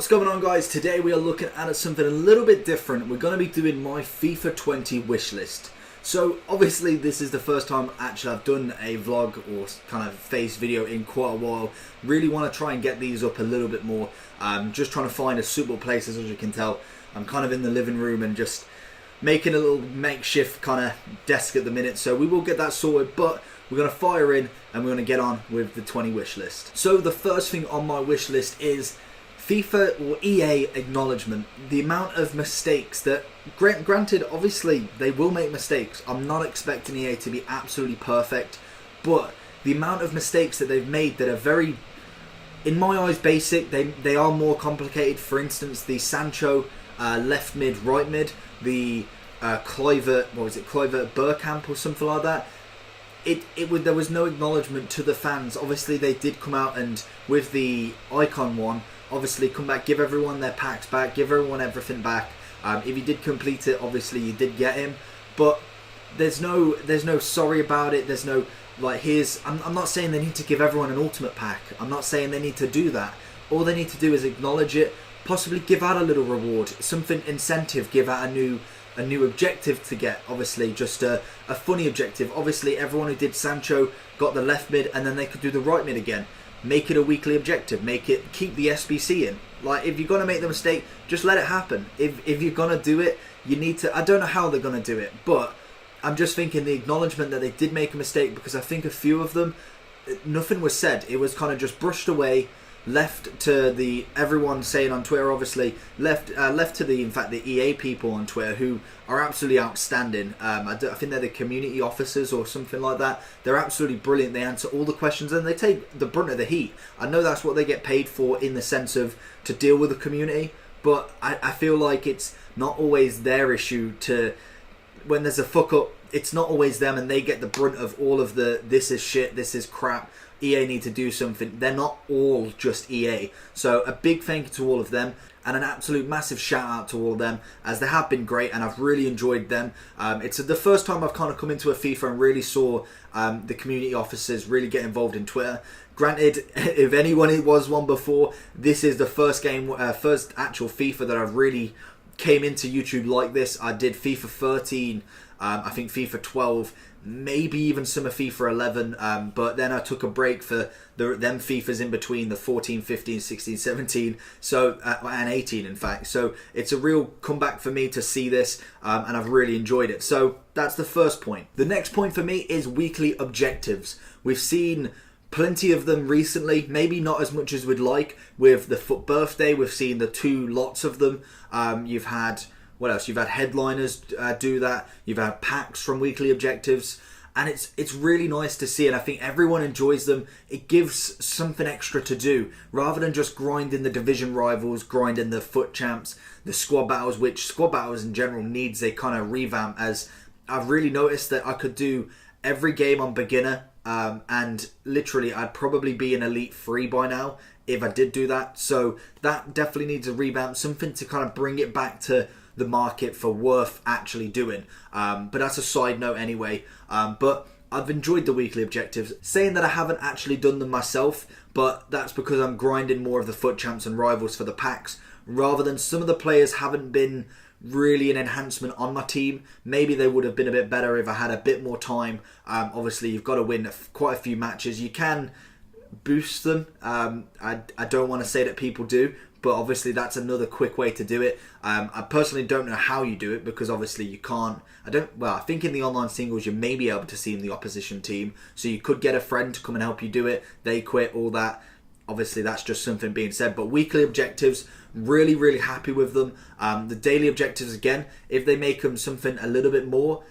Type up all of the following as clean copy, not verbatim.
What's going on, guys? Today we are looking at something a little bit different. We're going to be doing my FIFA 20 wish list. So obviously this is the first time actually I've done a vlog or kind of face video in quite a while. Really want to try and get these up a little bit more. Just trying to find a suitable place, as you can tell. I'm kind of in the living room and just making a little makeshift kind of desk at the minute. So we will get that sorted, but we're going to fire in and we're going to get on with the 20 wish list. So the first thing on my wish list is FIFA or EA acknowledgement. The amount of mistakes that, granted, obviously they will make mistakes. I'm not expecting EA to be absolutely perfect, but the amount of mistakes that they've made that are very, in my eyes, basic. They are more complicated. For instance, the Sancho left mid, right mid, the Kluivert, what was it, Kluivert Burkamp or something like that. There was no acknowledgement to the fans. Obviously they did come out and with the icon one, obviously come back, give everyone their packs back, give everyone everything back. If you did complete it, obviously you did get him, but there's no sorry about it. There's no like, here's, I'm not saying they need to give everyone an ultimate pack. I'm not saying they need to do that. All they need to do is acknowledge it, possibly give out a little reward, something incentive, give out a new objective to get. Obviously just a funny objective. Obviously everyone who did Sancho got the left mid and then they could do the right mid again. Make it a weekly objective. Keep the SBC in. Like, if you're gonna make the mistake, just let it happen. If you're gonna do it, you need to. I don't know how they're gonna do it, but I'm just thinking the acknowledgement that they did make a mistake, because I think a few of them, nothing was said. It was kind of just brushed away, left to the everyone saying on Twitter. Obviously left to the, in fact, the EA people on Twitter, who are absolutely outstanding. I think they're the community officers or something like that. They're absolutely brilliant. They answer all the questions and they take the brunt of the heat. I know that's what they get paid for, in the sense of to deal with the community, but I feel like it's not always their issue to, when there's a fuck up, it's not always them and they get the brunt of all of the this is shit, this is crap, EA need to do something. They're not all just EA. So a big thank you to all of them, and an absolute massive shout out to all of them, as they have been great and I've really enjoyed them. It's the first time I've kind of come into a FIFA and really saw the community officers really get involved in Twitter. Granted, if anyone was one before, this is the first actual FIFA that I've really came into YouTube like this. I did FIFA 13, I think FIFA 12, maybe even some of FIFA 11, but then I took a break for them FIFAs in between, the 14, 15, 16, 17, so and 18 in fact. So it's a real comeback for me to see this, and I've really enjoyed it. So that's the first point. The next point for me is weekly objectives. We've seen plenty of them recently, maybe not as much as we'd like. With the FUT birthday, we've seen the 2 lots of them. You've had, what else? You've had headliners do that. You've had packs from weekly objectives, and it's really nice to see, and I think everyone enjoys them. It gives something extra to do, rather than just grinding the division rivals, grinding the FUT champs, the squad battles, which squad battles in general needs a kind of revamp, as I've really noticed that I could do every game on beginner, and literally I'd probably be an Elite 3 by now if I did do that. So that definitely needs a revamp, something to kind of bring it back to the market for worth actually doing. But that's a side note anyway. But I've enjoyed the weekly objectives, saying that I haven't actually done them myself, but that's because I'm grinding more of the FUT champs and rivals for the packs, rather than some of the players haven't been really an enhancement on my team. Maybe they would have been a bit better if I had a bit more time. Obviously you've got to win quite a few matches. You can boost them. I don't want to say that people do, but obviously that's another quick way to do it. I personally don't know how you do it, because obviously you can't, I think in the online singles you may be able to see in the opposition team, so you could get a friend to come and help you do it. They quit, all that. Obviously that's just something being said, but weekly objectives, really happy with them. The daily objectives, again, if they make them something a little bit more,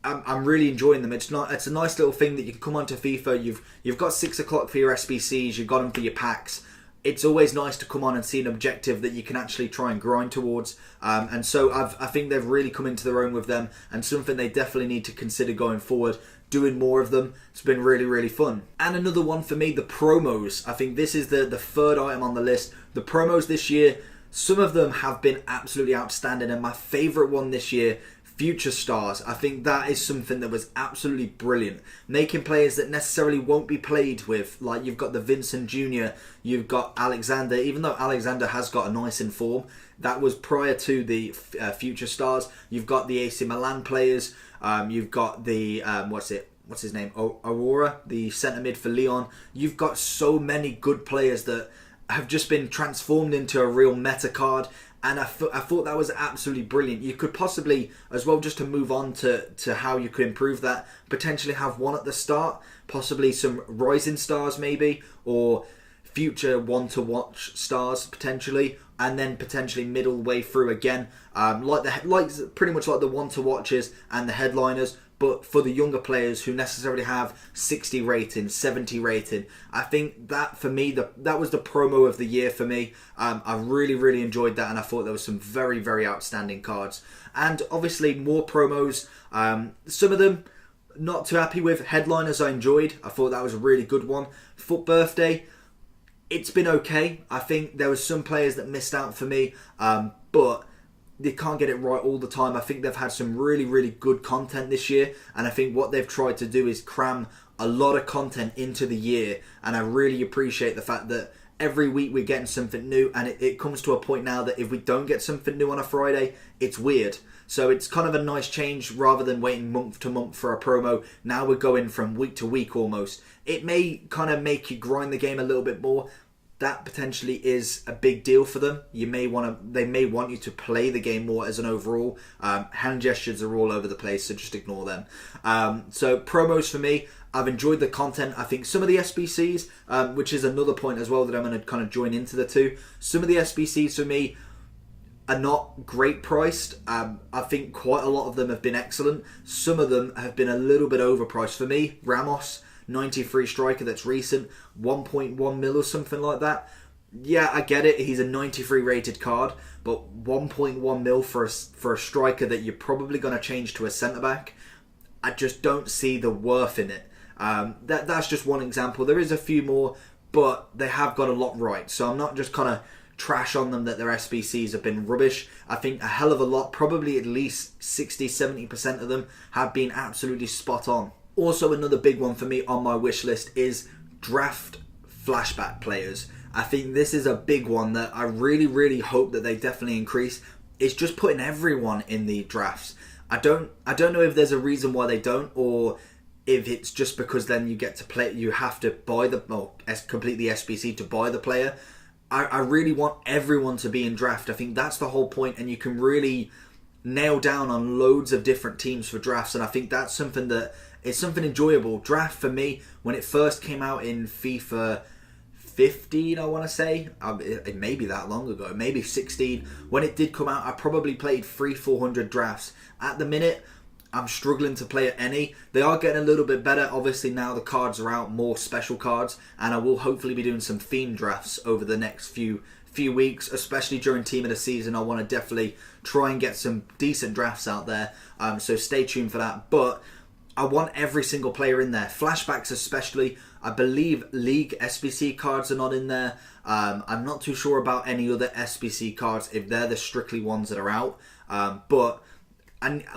I'm really enjoying them. It's a nice little thing that you can come onto FIFA. You've got 6 o'clock for your SBCs, you've got them for your packs. It's always nice to come on and see an objective that you can actually try and grind towards. And so I think they've really come into their own with them, and something they definitely need to consider going forward, doing more of them. It's been really fun. And another one for me, the promos. I think this is the third item on the list. The promos this year, some of them have been absolutely outstanding, and my favourite one this year future stars. I think that is something that was absolutely brilliant. Making players that necessarily won't be played with, like you've got the Vincent Jr., you've got Alexander, even though Alexander has got a nice in form, that was prior to the future stars. You've got the AC Milan players, you've got the, what's his name, Aurora, the centre mid for Lyon. You've got so many good players that have just been transformed into a real meta card. And I thought that was absolutely brilliant. You could possibly, as well, just to move on to how you could improve that, potentially have one at the start, possibly some rising stars maybe, or future one to watch stars potentially, and then potentially middle way through again, pretty much like the one to watches and the headliners. But for the younger players who necessarily have 60 rating, 70 rating, I think that for me, that was the promo of the year for me. I really, really enjoyed that, and I thought there was some very, very outstanding cards. And obviously more promos. Some of them not too happy with. Headliners I enjoyed. I thought that was a really good one. Foot birthday, it's been okay. I think there was some players that missed out for me, but they can't get it right all the time. I think they've had some really, really good content this year, and I think what they've tried to do is cram a lot of content into the year, and I really appreciate the fact that every week we're getting something new, and it comes to a point now that if we don't get something new on a Friday, it's weird. So it's kind of a nice change rather than waiting month to month for a promo. Now we're going from week to week almost. It may kind of make you grind the game a little bit more. That potentially is a big deal for them. They may want you to play the game more as an overall. Hand gestures are all over the place, so just ignore them. So promos for me, I've enjoyed the content. I think some of the SBCs, which is another point as well that I'm going to kind of join into the two. Some of the SBCs for me are not great priced. I think quite a lot of them have been excellent. Some of them have been a little bit overpriced. For me, Ramos, 93 striker that's recent, 1.1 mil or something like that. Yeah, I get it, he's a 93 rated card, but 1.1 mil for a striker that you're probably going to change to a centre back, I just don't see the worth in it. That's just one example. There is a few more, but they have got a lot right, so I'm not just kind of trash on them that their SBCs have been rubbish. I think a hell of a lot, probably at least 60-70% of them have been absolutely spot on. Also, another big one for me on my wish list is draft flashback players. I think this is a big one that I really, really hope that they definitely increase. It's just putting everyone in the drafts. I don't know if there's a reason why they don't, or if it's just because then you get to play. You have to buy complete the SBC to buy the player. I really want everyone to be in draft. I think that's the whole point, and you can really nail down on loads of different teams for drafts. And I think that's something that. It's something enjoyable. Draft for me, when it first came out in FIFA 15, I want to say, it may be that long ago, maybe 16. When it did come out, I probably played 300-400 drafts. At the minute, I'm struggling to play at any. They are getting a little bit better. Obviously, now the cards are out, more special cards, and I will hopefully be doing some theme drafts over the next few weeks, especially during Team of the Season. I want to definitely try and get some decent drafts out there, so stay tuned for that. But I want every single player in there. Flashbacks especially. I believe League SBC cards are not in there. I'm not too sure about any other SBC cards if they're the strictly ones that are out. But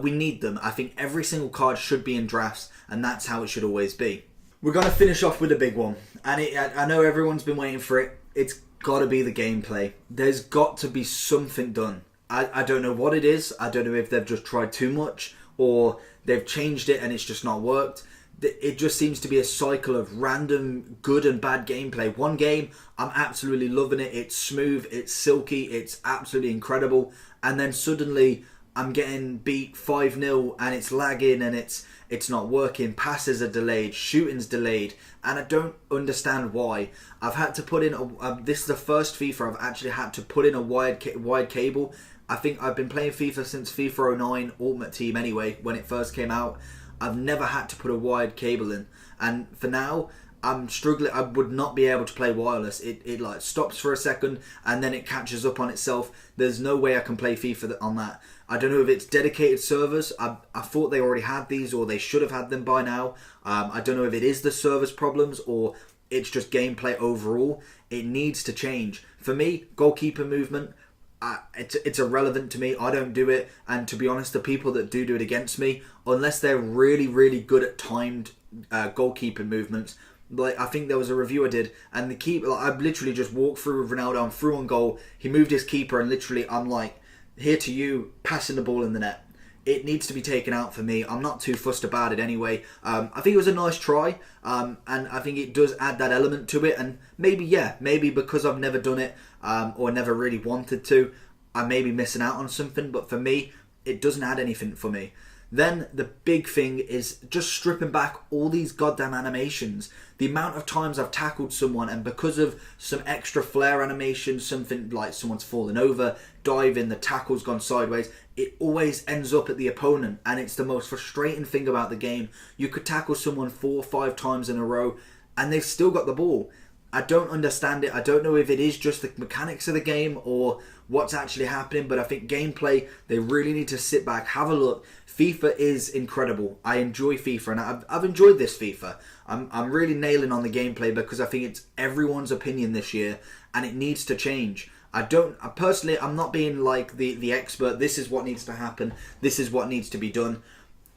we need them. I think every single card should be in drafts, and that's how it should always be. We're going to finish off with a big one. And I know everyone's been waiting for it. It's got to be the gameplay. There's got to be something done. I don't know what it is. I don't know if they've just tried too much, or they've changed it and it's just not worked. It just seems to be a cycle of random good and bad gameplay. One game, I'm absolutely loving it. It's smooth, it's silky, it's absolutely incredible. And then suddenly, I'm getting beat 5-0 and it's lagging and it's not working. Passes are delayed, shooting's delayed, and I don't understand why. I've had to put in this is the first FIFA I've actually had to put in a wide cable. I think I've been playing FIFA since FIFA 09 Ultimate Team anyway, when it first came out. I've never had to put a wired cable in. And for now, I'm struggling. I would not be able to play wireless. It like stops for a second and then it catches up on itself. There's no way I can play FIFA on that. I don't know if it's dedicated servers. I thought they already had these, or they should have had them by now. I don't know if it is the servers problems or it's just gameplay overall. It needs to change. For me, goalkeeper movement, it's irrelevant to me. I don't do it, and to be honest, the people that do it against me, unless they're really, really good at timed goalkeeping movements. Like, I think there was a review I did, and the keeper, like, I literally just walked through with Ronaldo, I'm through on goal, he moved his keeper, and literally I'm like, here to you, passing the ball in the net. It needs to be taken out for me. I'm not too fussed about it anyway. I think it was a nice try, and I think it does add that element to it. And maybe because I've never done it or never really wanted to, I may be missing out on something. But for me, it doesn't add anything for me. Then the big thing is just stripping back all these goddamn animations. The amount of times I've tackled someone, and because of some extra flair animation, something like someone's fallen over, diving, the tackle's gone sideways, it always ends up at the opponent, and it's the most frustrating thing about the game. You could tackle someone 4 or 5 times in a row and they've still got the ball. I don't understand it. I don't know if it is just the mechanics of the game or what's actually happening, but I think gameplay, they really need to sit back, have a look. FIFA is incredible. I enjoy FIFA, and I've enjoyed this FIFA. I'm really nailing on the gameplay because I think it's everyone's opinion this year, and it needs to change. I'm not being like the expert, this is what needs to happen, this is what needs to be done.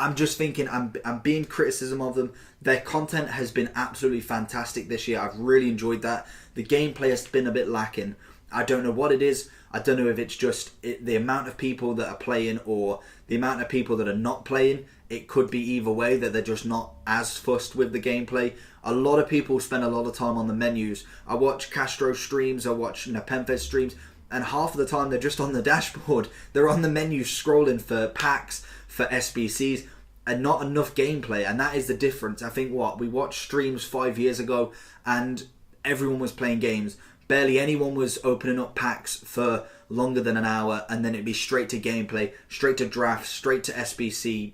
I'm just thinking, I'm being criticism of them. Their content has been absolutely fantastic this year. I've really enjoyed that. The gameplay has been a bit lacking. I don't know what it is. I don't know if it's just the amount of people that are playing or the amount of people that are not playing. It could be either way, that they're just not as fussed with the gameplay. A lot of people spend a lot of time on the menus. I watch Castro streams, I watch Nepenthez streams, and half of the time they're just on the dashboard. They're on the menu scrolling for packs, for SBCs, and not enough gameplay. And that is the difference. I think we watched streams 5 years ago and everyone was playing games. Barely anyone was opening up packs for longer than an hour, and then it'd be straight to gameplay, straight to drafts, straight to SBC,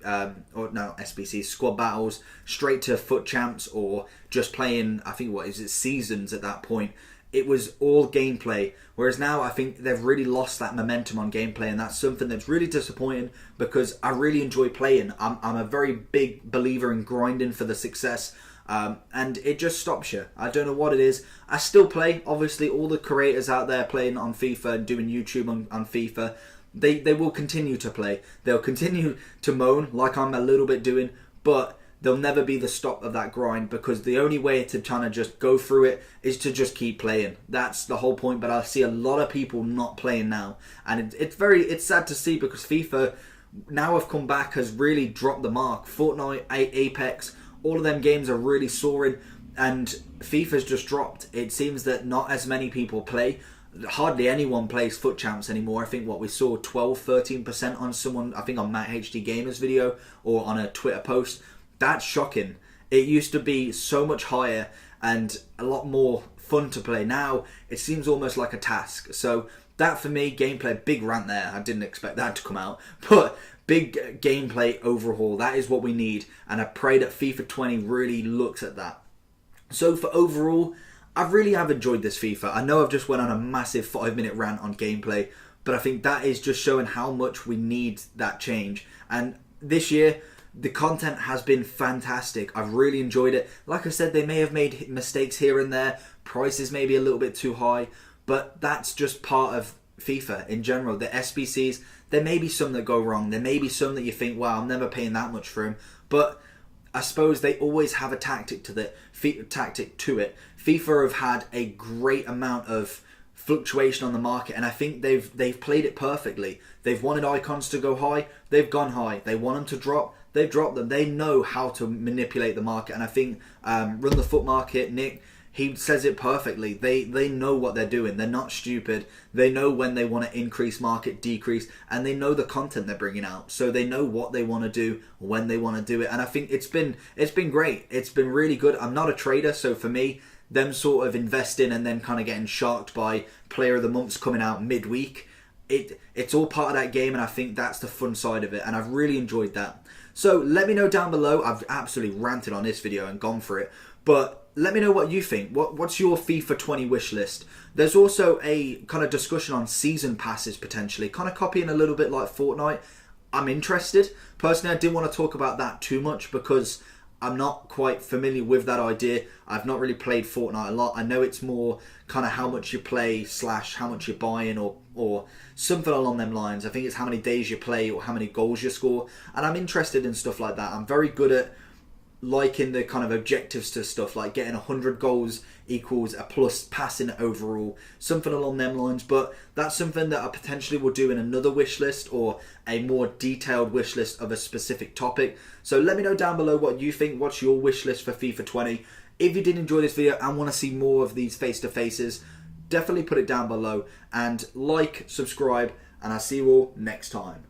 squad battles, straight to foot champs, or just playing, I think, seasons at that point. It was all gameplay, whereas now I think they've really lost that momentum on gameplay, and that's something that's really disappointing because I really enjoy playing. I'm a very big believer in grinding for the success, and it just stops you. I don't know what it is. I still play. Obviously, all the creators out there playing on FIFA and doing YouTube on FIFA, they will continue to play. They'll continue to moan like I'm a little bit doing, but there'll never be the stop of that grind, because the only way to kind of just go through it is to just keep playing. That's the whole point. But I see a lot of people not playing now, and it's sad to see, because FIFA now have come back, has really dropped the mark. Fortnite, Apex, all of them games are really soaring, and FIFA's just dropped. It seems that not as many people play. Hardly anyone plays foot champs anymore. I think we saw 12-13% on someone, I think on Matt HD Gamer's video or on a Twitter post. That's shocking. It used to be so much higher and a lot more fun to play. Now it seems almost like a task. So that, for me, gameplay, big rant there. I didn't expect that to come out, but big gameplay overhaul. That is what we need, and I pray that FIFA 20 really looks at that. So for overall, I really have enjoyed this FIFA. I know I've just went on a massive 5-minute rant on gameplay, but I think that is just showing how much we need that change. And this year, the content has been fantastic. I've really enjoyed it. Like I said, they may have made mistakes here and there. Prices may be a little bit too high, but that's just part of FIFA in general. The SBCs, there may be some that go wrong. There may be some that you think, wow, I'm never paying that much for him. But I suppose they always have a tactic to it. FIFA have had a great amount of fluctuation on the market, and I think they've played it perfectly. They've wanted icons to go high, they've gone high. They want them to drop, they've dropped them. They know how to manipulate the market, and I think Run the Foot Market, Nick, he says it perfectly. They know what they're doing. They're not stupid. They know when they want to increase market, decrease, and they know the content they're bringing out. So they know what they want to do, when they want to do it. And I think it's been great. It's been really good. I'm not a trader, so for me, them sort of investing and then kind of getting sharked by Player of the Months coming out midweek, it's all part of that game, and I think that's the fun side of it, and I've really enjoyed that. So let me know down below. I've absolutely ranted on this video and gone for it, but let me know what you think. What's your FIFA 20 wish list? There's also a kind of discussion on season passes potentially, kind of copying a little bit like Fortnite. I'm interested. Personally, I didn't want to talk about that too much because I'm not quite familiar with that idea. I've not really played Fortnite a lot. I know it's more kind of how much you play / how much you're buying or something along them lines. I think it's how many days you play or how many goals you score. And I'm interested in stuff like that. I'm very good at liking the kind of objectives to stuff like getting 100 goals equals a plus passing overall, something along them lines. But that's something that I potentially will do in another wish list or a more detailed wish list of a specific topic. So let me know down below what you think. What's your wish list for FIFA 20? If you did enjoy this video and want to see more of these face-to-faces, definitely put it down below and like, subscribe, and I'll see you all next time.